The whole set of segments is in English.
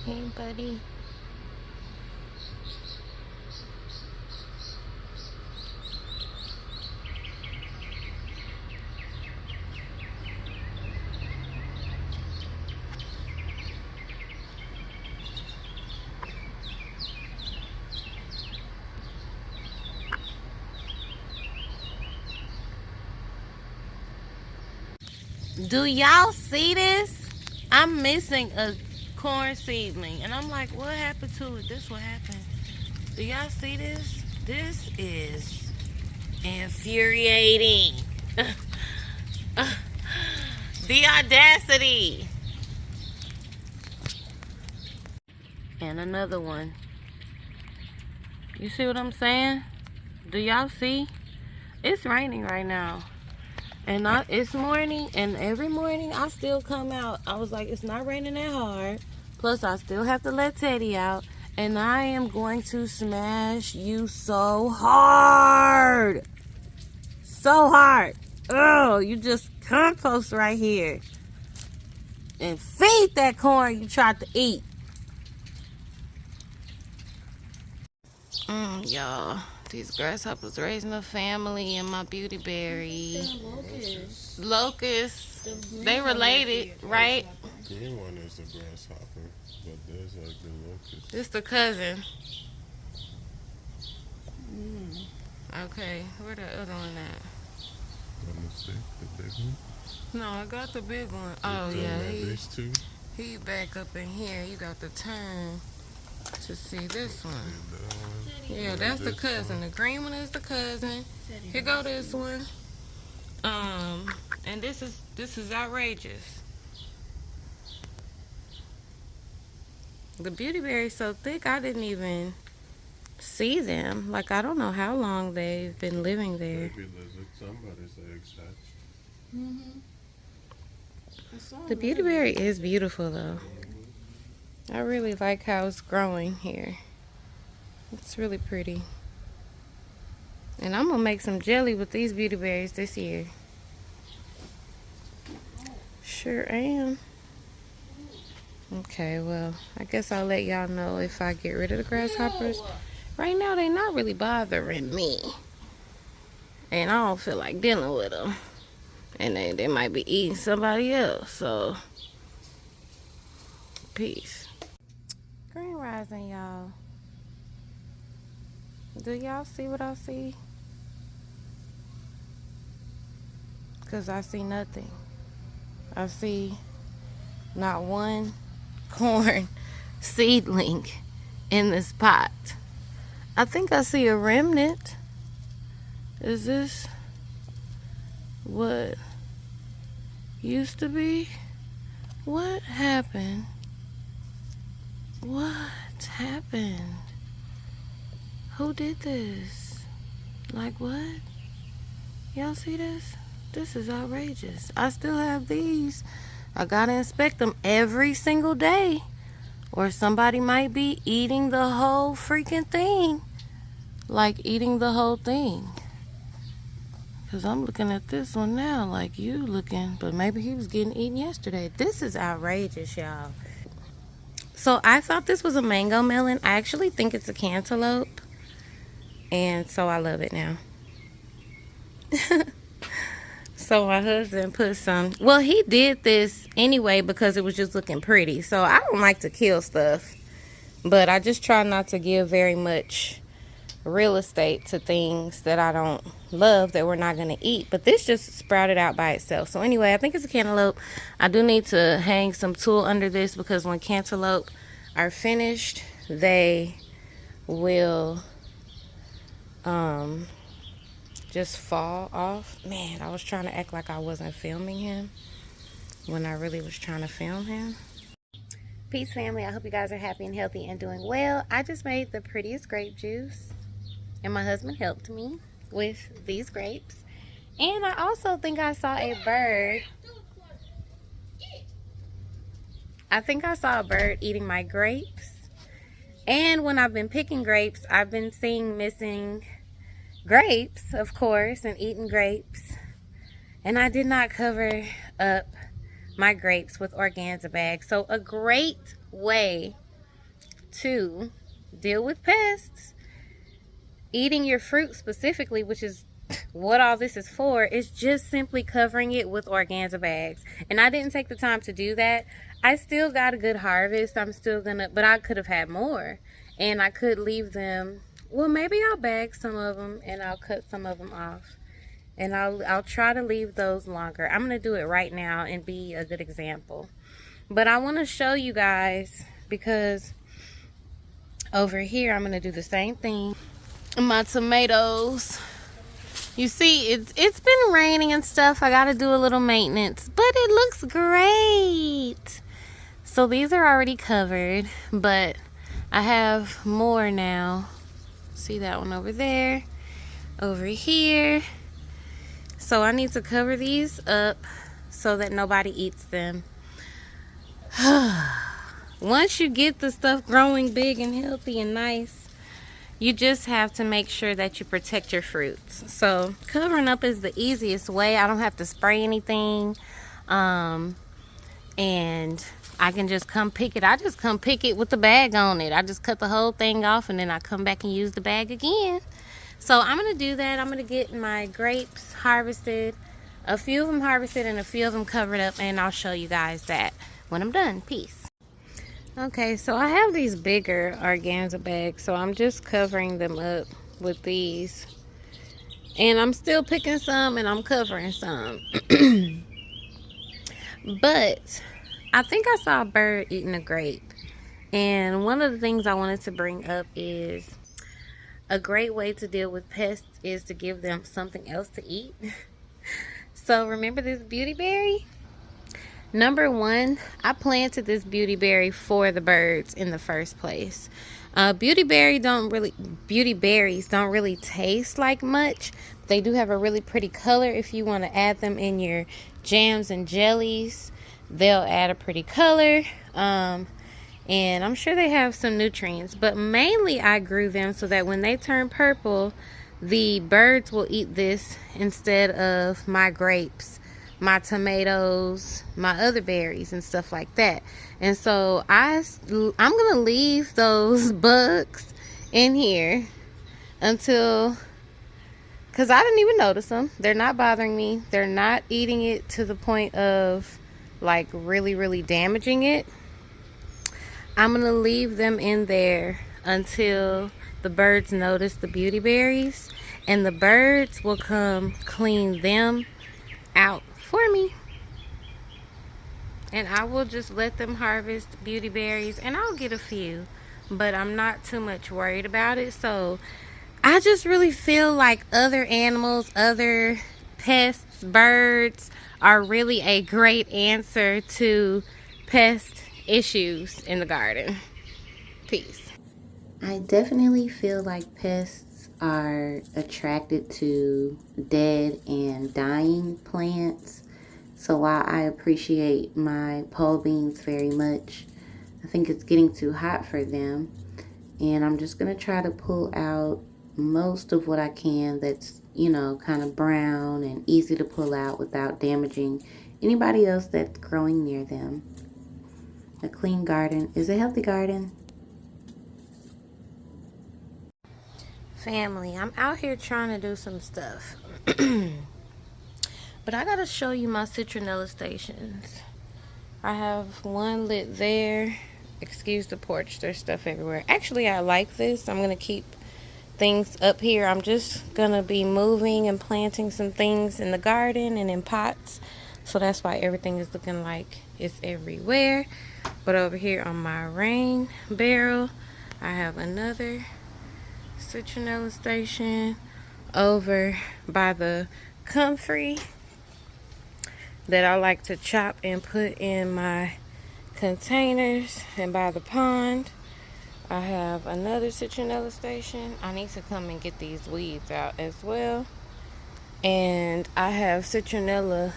Hey, buddy. Do y'all see this? I'm missing a corn seedling, and I'm like, what happened to it? This what happened. Do y'all see this? This is infuriating. The audacity. And another one. You see what I'm saying? Do y'all see? It's raining right now. And it's morning, and every morning I still come out. I was like, it's not raining that hard. Plus, I still have to let Teddy out. And I am going to smash you so hard. So hard. Oh, you just compost right here. And feed that corn you tried to eat. Y'all. These grasshoppers raising a family and my beauty berry. Locusts. They related, right? The green one is the grasshopper, but there's like the locust. This the cousin. Okay, where the other one at? On the stick, the big one? No, I got the big one. Oh yeah, he back up in here. You got to turn to see this one. Yeah, that's the cousin. The green one is the cousin. Here go this one. And this is outrageous. The beauty berry's so thick I didn't even see them. Like, I don't know how long they've been living there. Baby lizard, somebody's eggs hatched. The beauty berry is beautiful though. I really like how it's growing here. It's really pretty. And I'm gonna make some jelly with these beauty berries this year. Sure am. Okay, well, I guess I'll let y'all know if I get rid of the grasshoppers. Right now, they're not really bothering me. And I don't feel like dealing with them. And they might be eating somebody else, so peace. Green rising, y'all. Do y'all see what I see? Because I see nothing. I see not one corn seedling in this pot. I think I see a remnant. Is this what used to be? What happened? What happened? Who did this? Like what? Y'all see this? This is outrageous. I still have these. I gotta inspect them every single day, or somebody might be eating the whole freaking thing. Like eating the whole thing. Because I'm looking at this one now like you looking, but maybe he was getting eaten yesterday. This is outrageous, y'all. So I thought this was a mango melon. I actually think it's a cantaloupe. And so I love it now. So my husband put some, well, he did this anyway because it was just looking pretty. So I don't like to kill stuff, but I just try not to give very much real estate to things that I don't love that we're not going to eat. But this just sprouted out by itself. So anyway, I think it's a cantaloupe. I do need to hang some tulle under this because when cantaloupe are finished, they will just fall off. Man, I was trying to act like I wasn't filming him when I really was trying to film him. Peace, family. I hope you guys are happy and healthy and doing well. I just made the prettiest grape juice, and my husband helped me with these grapes. And I also think I saw a bird. I think I saw a bird eating my grapes. And when I've been picking grapes, I've been seeing missing grapes, of course, and eating grapes. And I did not cover up my grapes with organza bags. So a great way to deal with pests, eating your fruit specifically, which is what all this is for, is just simply covering it with organza bags. And I didn't take the time to do that. I still got a good harvest. I'm still gonna, but I could have had more, and I could leave them. Well, maybe I'll bag some of them and I'll cut some of them off, and I'll try to leave those longer. I'm gonna do it right now and be a good example. But I want to show you guys, because over here I'm gonna do the same thing. My tomatoes, you see, it's been raining and stuff. I gotta do a little maintenance, but it looks great. So these are already covered, but I have more now. See that one over there, over here. So I need to cover these up so that nobody eats them. Once you get the stuff growing big and healthy and nice, you just have to make sure that you protect your fruits. So covering up is the easiest way. I don't have to spray anything. And I can just come pick it. I just come pick it with the bag on it. I just cut the whole thing off, and then I come back and use the bag again. So I'm going to do that. I'm going to get my grapes harvested. A few of them harvested and a few of them covered up, and I'll show you guys that when I'm done. Peace. Okay, so I have these bigger organza bags, so I'm just covering them up with these. And I'm still picking some and I'm covering some. But I think I saw a bird eating a grape. And one of the things I wanted to bring up is a great way to deal with pests is to give them something else to eat. So remember this beauty berry? Number one, I planted this beauty berry for the birds in the first place. Beauty berries don't really taste like much. They do have a really pretty color. If you want to add them in your jams and jellies, they'll add a pretty color. And I'm sure they have some nutrients, but mainly I grew them so that when they turn purple, the birds will eat this instead of my grapes, my tomatoes, my other berries and stuff like that. And so I'm gonna leave those bugs in here until, because I didn't even notice them. They're not bothering me. They're not eating it to the point of like really damaging it. I'm gonna leave them in there until the birds notice the beauty berries, and the birds will come clean them out for me, and I will just let them harvest beauty berries, and I'll get a few, but I'm not too much worried about it. So I just really feel like other animals, other pests, birds are really a great answer to pest issues in the garden. Peace. I definitely feel like pests are attracted to dead and dying plants. So while I appreciate my pole beans very much, I think it's getting too hot for them. And I'm just going to try to pull out most of what I can that's, you know, kind of brown and easy to pull out without damaging anybody else that's growing near them. A clean garden is a healthy garden. Family, I'm out here trying to do some stuff. But I gotta show you my citronella stations. I have one lit there. Excuse the porch, there's stuff everywhere. Actually, I like this. I'm gonna keep things up here. I'm just gonna be moving and planting some things in the garden and in pots. So that's why everything is looking like it's everywhere. But over here on my rain barrel, I have another citronella station over by the comfrey that I like to chop and put in my containers, and by the pond I have another citronella station. I need to come and get these weeds out as well. And I have citronella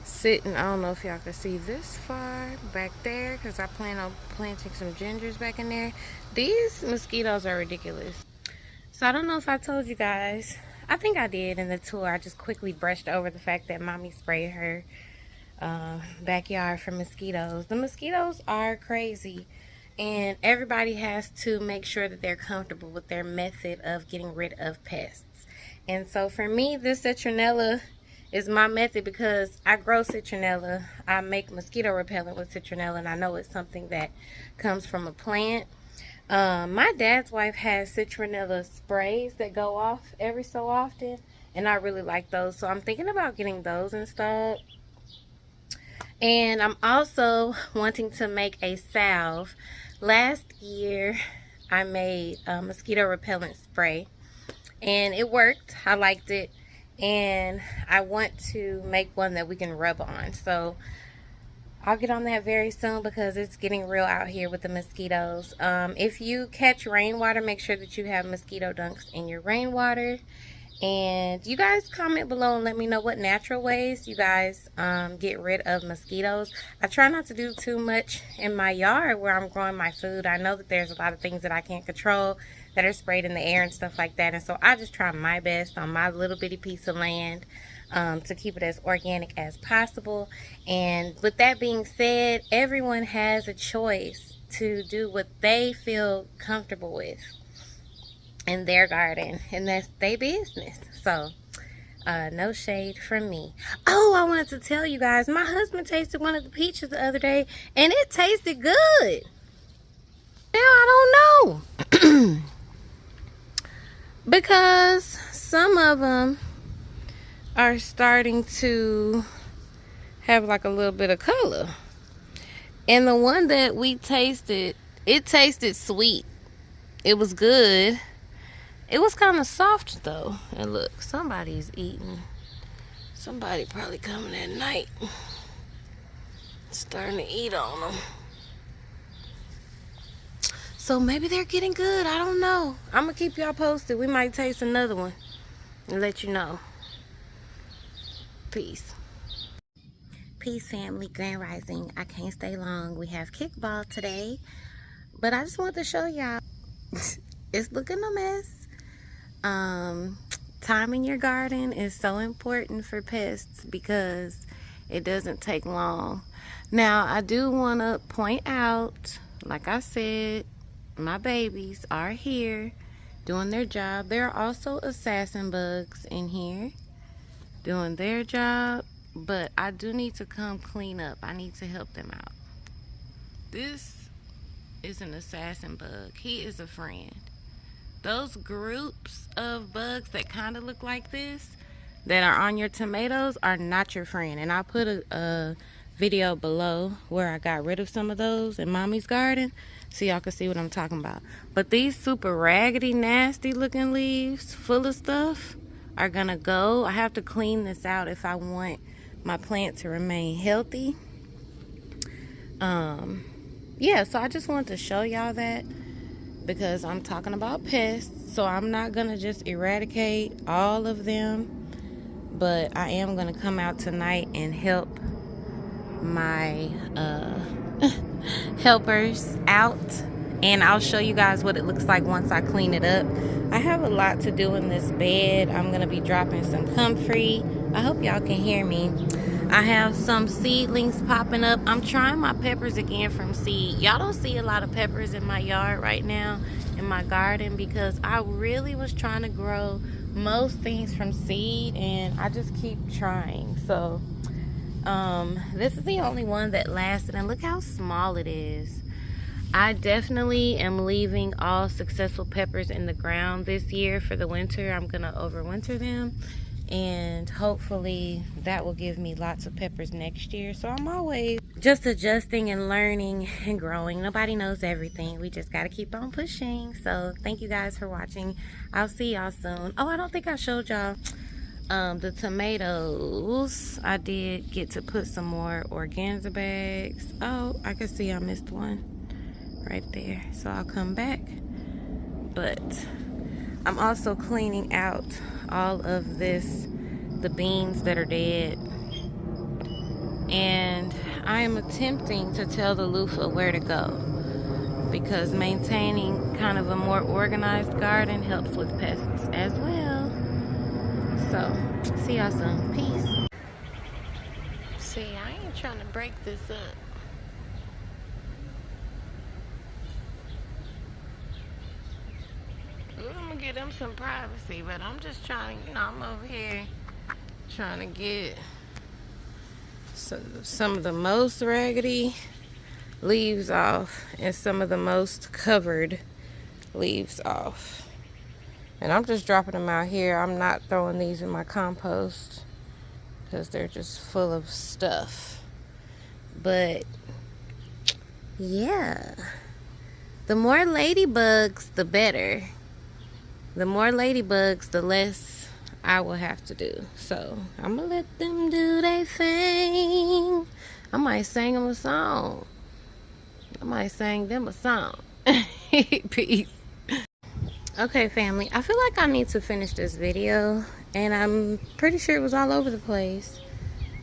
sitting, I don't know if y'all can see this far back there, because I plan on planting some gingers back in there. These mosquitoes are ridiculous. So I don't know if I told you guys, I think I did in the tour. I just quickly brushed over the fact that mommy sprayed her backyard for mosquitoes. The mosquitoes are crazy, And everybody has to make sure that they're comfortable with their method of getting rid of pests. And so for me, this citronella is my method because I grow citronella. I make mosquito repellent with citronella, and I know it's something that comes from a plant. My dad's wife has citronella sprays that go off every so often, and I really like those, so I'm thinking about getting those installed. And I'm also wanting to make a salve. Last year I made a mosquito repellent spray and it worked. I liked it, and I want to make one that we can rub on, so I'll get on that very soon because it's getting real out here with the mosquitoes. If you catch rainwater, make sure that you have mosquito dunks in your rainwater. And you guys comment below and let me know what natural ways you guys get rid of mosquitoes. I try not to do too much in my yard where I'm growing my food. I know that there's a lot of things that I can't control that are sprayed in the air and stuff like that. And so I just try my best on my little bitty piece of land to keep it as organic as possible. And with that being said, everyone has a choice to do what they feel comfortable with in their garden, and that's their business. So no shade from me. Oh, I wanted to tell you guys, my husband tasted one of the peaches the other day and it tasted good. Now I don't know because some of them are starting to have like a little bit of color, and the one that we tasted, it tasted sweet. It was good. It was kind of soft though. And look, somebody's eating. Somebody probably coming at night, starting to eat on them. So maybe they're getting good. I don't know. I'm gonna keep y'all posted. We might taste another one and let you know. Peace. Peace, family. Grand Rising. I can't stay long. We have kickball today, but I just want to show y'all. It's looking a mess. Timing your garden is so important for pests because it doesn't take long. Now, I do want to point out, like I said, my babies are here doing their job. There are also assassin bugs in here doing their job, but I do need to come clean up. I need to help them out. This is an assassin bug. He is a friend. Those groups of bugs that kind of look like this that are on your tomatoes are not your friend. And I put a video below where I got rid of some of those in mommy's garden so y'all can see what I'm talking about. But these super raggedy, nasty looking leaves full of stuff are gonna go. I have to clean this out if I want my plant to remain healthy. Yeah, so I just wanted to show y'all that, because I'm talking about pests, so I'm not gonna just eradicate all of them, but I am gonna come out tonight and help my helpers out, and I'll show you guys what it looks like once I clean it up. I have a lot to do in this bed. I'm gonna be dropping some comfrey. I hope y'all can hear me. I have some seedlings popping up. I'm trying my peppers again from seed. Y'all don't see a lot of peppers in my yard right now, in my garden, because I really was trying to grow most things from seed, and I just keep trying. So this is the only one that lasted, and look how small it is. I definitely am leaving all successful peppers in the ground this year for the winter. I'm gonna overwinter them, and hopefully that will give me lots of peppers next year. So I'm always just adjusting and learning and growing. Nobody knows everything. We just got to keep on pushing. So thank you guys for watching. I'll see y'all soon. Oh, I don't think I showed y'all the tomatoes. I did get to put some more organza bags. Oh, I can see I missed one right there. So I'll come back. But I'm also cleaning out all of this, the beans that are dead, and I am attempting to tell the loofah where to go, because maintaining kind of a more organized garden helps with pests as well. So see y'all soon. Peace. See, I ain't trying to break this up. give them some privacy, but I'm just trying, you know, I'm over here trying to get some of the most raggedy leaves off and some of the most covered leaves off. And I'm just dropping them out here. I'm not throwing these in my compost because they're just full of stuff. But yeah, the more ladybugs, the better. The more ladybugs, the less I will have to do. So I'm gonna let them do their thing. I might sing them a song. I might sing them a song. Peace. Okay, family, I feel like I need to finish this video, and I'm pretty sure it was all over the place,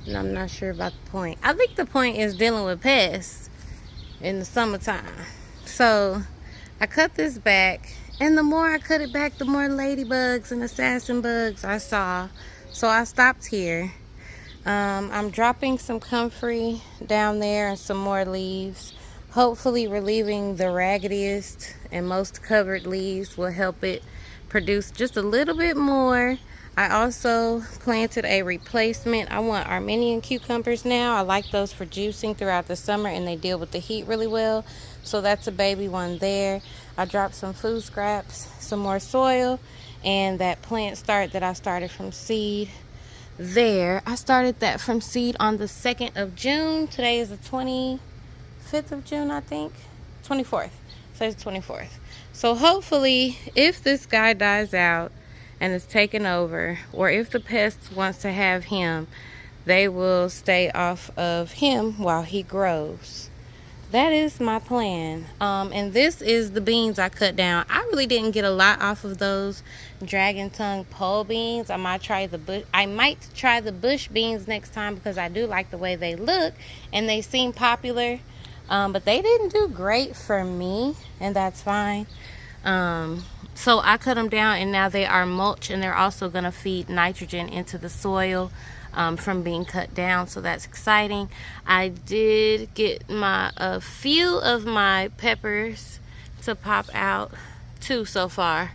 and I'm not sure about the point. I think the point is dealing with pests in the summertime. So I cut this back, and the more I cut it back, the more ladybugs and assassin bugs I saw. So I stopped here. I'm dropping some comfrey down there and some more leaves. Hopefully relieving the raggediest and most covered leaves will help it produce just a little bit more. I also planted a replacement. I want Armenian cucumbers now. I like those for juicing throughout the summer, and they deal with the heat really well. So that's a baby one there. I dropped some food scraps, some more soil, and that plant start that I started from seed there. I started that from seed on the 2nd of June. Today is the 25th of June, I think. 24th. So it's 24th. So hopefully, if this guy dies out and is taken over, or if the pests wants to have him, they will stay off of him while he grows. That is my plan. And this is the beans I cut down. I really didn't get a lot off of those dragon tongue pole beans. I might try the bush beans next time, because I do like the way they look and they seem popular. But they didn't do great for me, and that's fine. So I cut them down, and now they are mulch, and they're also going to feed nitrogen into the soil from being cut down. So that's exciting. I did get a few of my peppers to pop out, 2 so far.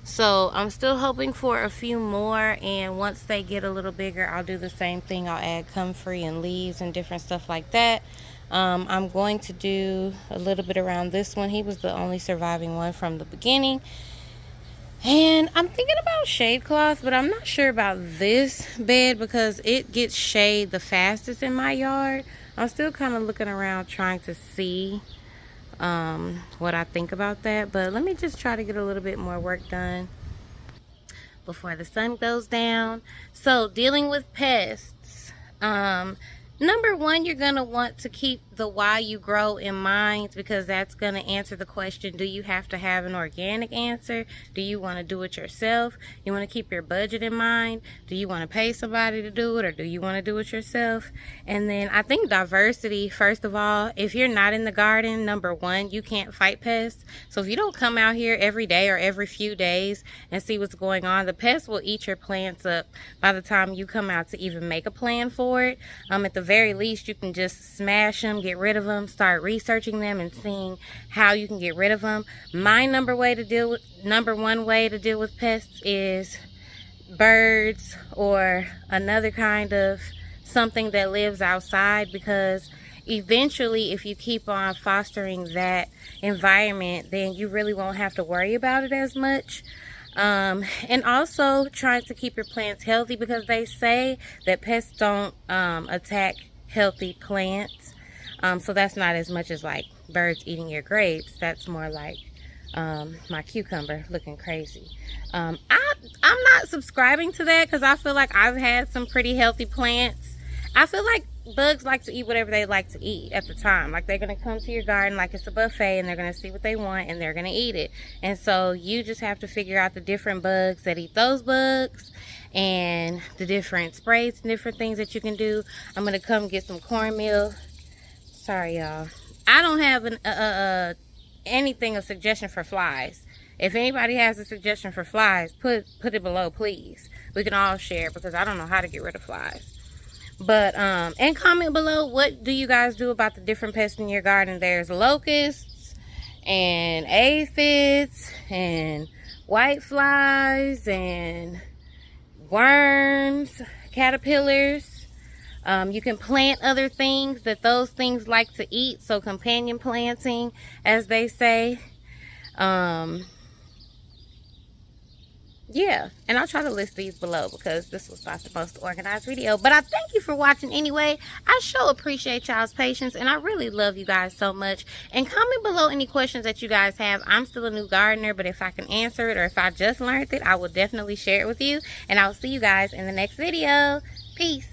So I'm still hoping for a few more, and once they get a little bigger, I'll do the same thing. I'll add comfrey and leaves and different stuff like that. I'm going to do a little bit around this one. He was the only surviving one from the beginning. And I'm thinking about shade cloth, but I'm not sure about this bed because it gets shade the fastest in my yard. I'm still kind of looking around trying to see what I think about that. But let me just try to get a little bit more work done before the sun goes down. So dealing with pests. Number one, you're going to want to keep the why you grow in mind, because that's going to answer the question, do you have to have an organic answer? Do you want to do it yourself? You want to keep your budget in mind? Do you want to pay somebody to do it, or do you want to do it yourself? And then I think diversity, first of all. If you're not in the garden, number one, you can't fight pests. So if you don't come out here every day or every few days and see what's going on, the pests will eat your plants up by the time you come out to even make a plan for it. At the very least, you can just smash them, get rid of them, start researching them and seeing how you can get rid of them. My number one way to deal with pests is birds or another kind of something that lives outside, because eventually, if you keep on fostering that environment, then you really won't have to worry about it as much. And also trying to keep your plants healthy, because they say that pests don't attack healthy plants. So that's not as much as like birds eating your grapes. That's more like my cucumber looking crazy. I'm not subscribing to that, because I feel like I've had some pretty healthy plants. I feel like bugs like to eat whatever they like to eat at the time. Like, they're going to come to your garden like it's a buffet, and they're going to see what they want, and they're going to eat it. And so you just have to figure out the different bugs that eat those bugs, and the different sprays and different things that you can do. I'm going to come get some cornmeal. Sorry, y'all. I don't have a suggestion for flies. If anybody has a suggestion for flies, put it below, please. We can all share, because I don't know how to get rid of flies. But and comment below, what do you guys do about the different pests in your garden? There's locusts and aphids and white flies and worms, caterpillars. You can plant other things that those things like to eat, so companion planting, as they say. Yeah, and I'll try to list these below because this was not the most organized video, but I thank you for watching anyway. I sure appreciate y'all's patience, and I really love you guys so much. And comment below any questions that you guys have. I'm still a new gardener, but if I can answer it or if I just learned it, I will definitely share it with you, and I'll see you guys in the next video. Peace.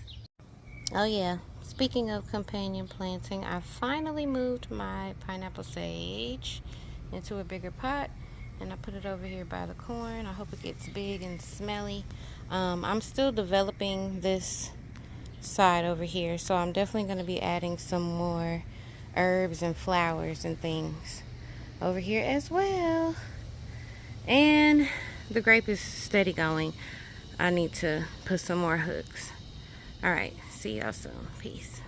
Oh yeah, speaking of companion planting, I finally moved my pineapple sage into a bigger pot, and I put it over here by the corn. I hope it gets big and smelly. I'm still developing this side over here, so I'm definitely going to be adding some more herbs and flowers and things over here as well. And the grape is steady going. I need to put some more hooks. All right, see y'all soon. Peace.